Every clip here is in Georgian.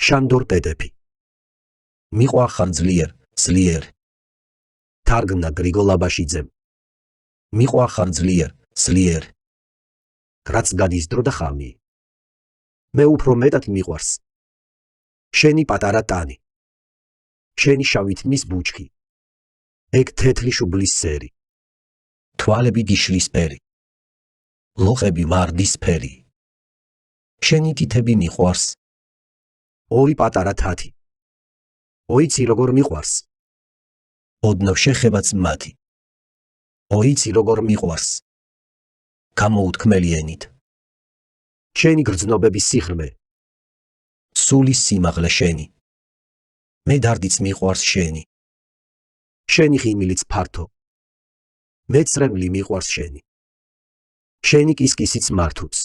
შანდორ პედეფი. მიყვარხარ ძლიერ, ძლიერ. თარგმნა გრიგოლ აბაშიძემ. მიყვარხარ ძლიერ, ძლიერ. რაც გადის დრო და ხამი. მე უფრო მეტად მიყვარს. შენი პატარა ტანი. შენი შავი თმის ბუჩქი. ეგ თეთრი შუბლის სერი. თვალები გიშლისფერი. ლოყები ვარდისფერი. შენი თითები მიყვარს. ორი პატარა თათი. ოიცი როგორ მიყვარს. ოდნავ შეხებაც მათი. ოიცი როგორ მიყვარს. გამოუთქმელი ენით. შენი გრძნობების სიღრმე. სულის სიმაღლე შენი. მე დარდიც მიყვარს შენი. შენი ხიმილიც ფართო. მე წრემლი მიყვარს შენი. შენი კისკისიც მართუց.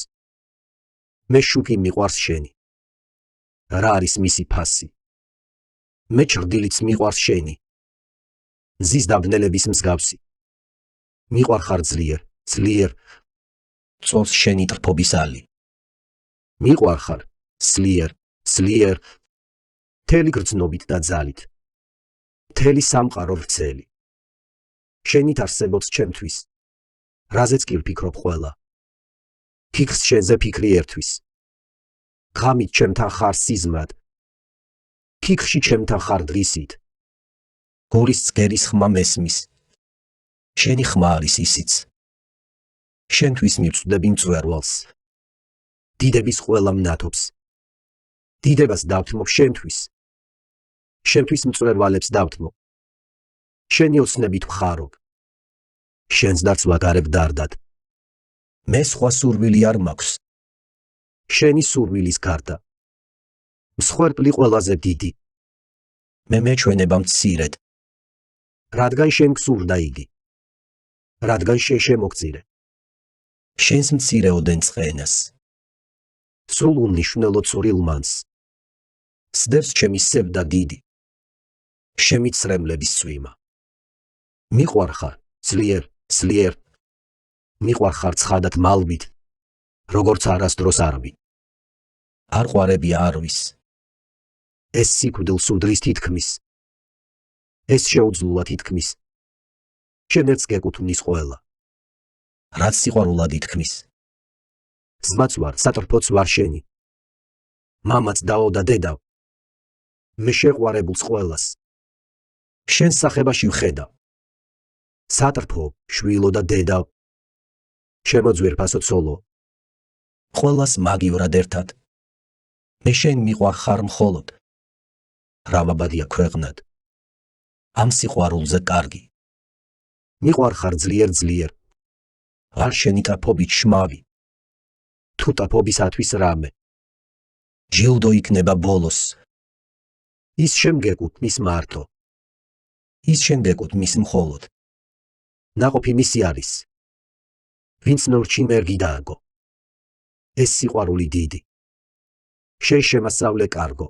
მე შუქი მიყვარს შენი. რა არის მისი ფასი. მე ჩრდილიც მიყვარს შენი. მზის დაბნელების მსგავსი. მიყვარხარ ძლიერ, ძლიერ. წონს შენი ტრფობის ალი. მიყვარხარ, სლიერ, სლიერ. მთელი გრძნობით და ძალით. მთელი სამყარო ვრცელი. შენით არსებობს ჩემთვის. რაზეც კი ვფიქრობ ყველა. ფიქრს შენზე ფიქრი ერთვის. ღამით ჩემთან ხარ სიზმრად. ფიქრში ჩემთან ხარ დღისით. გორის წგერის ხმა მესმის. შენი ხმა არის ისიც. შენთვის მივწვდები მწვერვალს. დიდების ყველა მნათობს. დიდებას დავთმობ შენთვის. შენთვის მწვერვალებს დავთმობ. შენი ოცნებით ვხარობ. შენს დარწვა გარებ დარდად. მე სხვა სურვილი არ მაქვს. შენი სურვილის გარდა. მსხვერპლი ყველაზე დიდი. მე მეჩვენება მცირედ. რადგან შენ გსურდა იგი. რადგან შენ შემოგწირე. შენს მცირეოდენ წყენას. სულ უმნიშვნელო წვრილმანს. სდევს ჩემი სევდა დიდი. შემიცრემლების წვიმა. მიყვარხარ, ძლიერ, ძლიერ. მიყვარხარ ცხადად მალვით. როგორც არასდროს არვით. არ ყვარები არვის. ეს სიკვდილს უდრის თითქმის. ეს შეუძლულა თითქმის. შენერც გეკუთვნის ყველა. რაც სიყვარულად ითქმის. ძმაც ვარ, სატრფოც ვარ შენი. მამაც დაო და დედავ. მე შეყვარებულს ყველას. შენს სახებაში ვხედავ. სატრფო, შვილო და დედავ. შემოძვირფასო ცოლო. ყველას მაგივრად ერთად. მე შენ მიყვარხარ მხოლოდ. რავაბადია ქვეყნად. ამ სიყვარულზე კარგი. მიყვარხარ ძლიერ, ძლიერ. არ შენი ტაფობით შმავი. თუ ტაფობისათვის რამე. ჯილდო იქნება ბოლოს. ის შემგეკუთვნის მარტო. ის შემგეკუთვნის მხოლოდ. ნაყოფი მისი არის. ვინც ნორჩი მერგი დააგო. ეს სიყვარული დიდი. შენ შემასწავლე კარგო.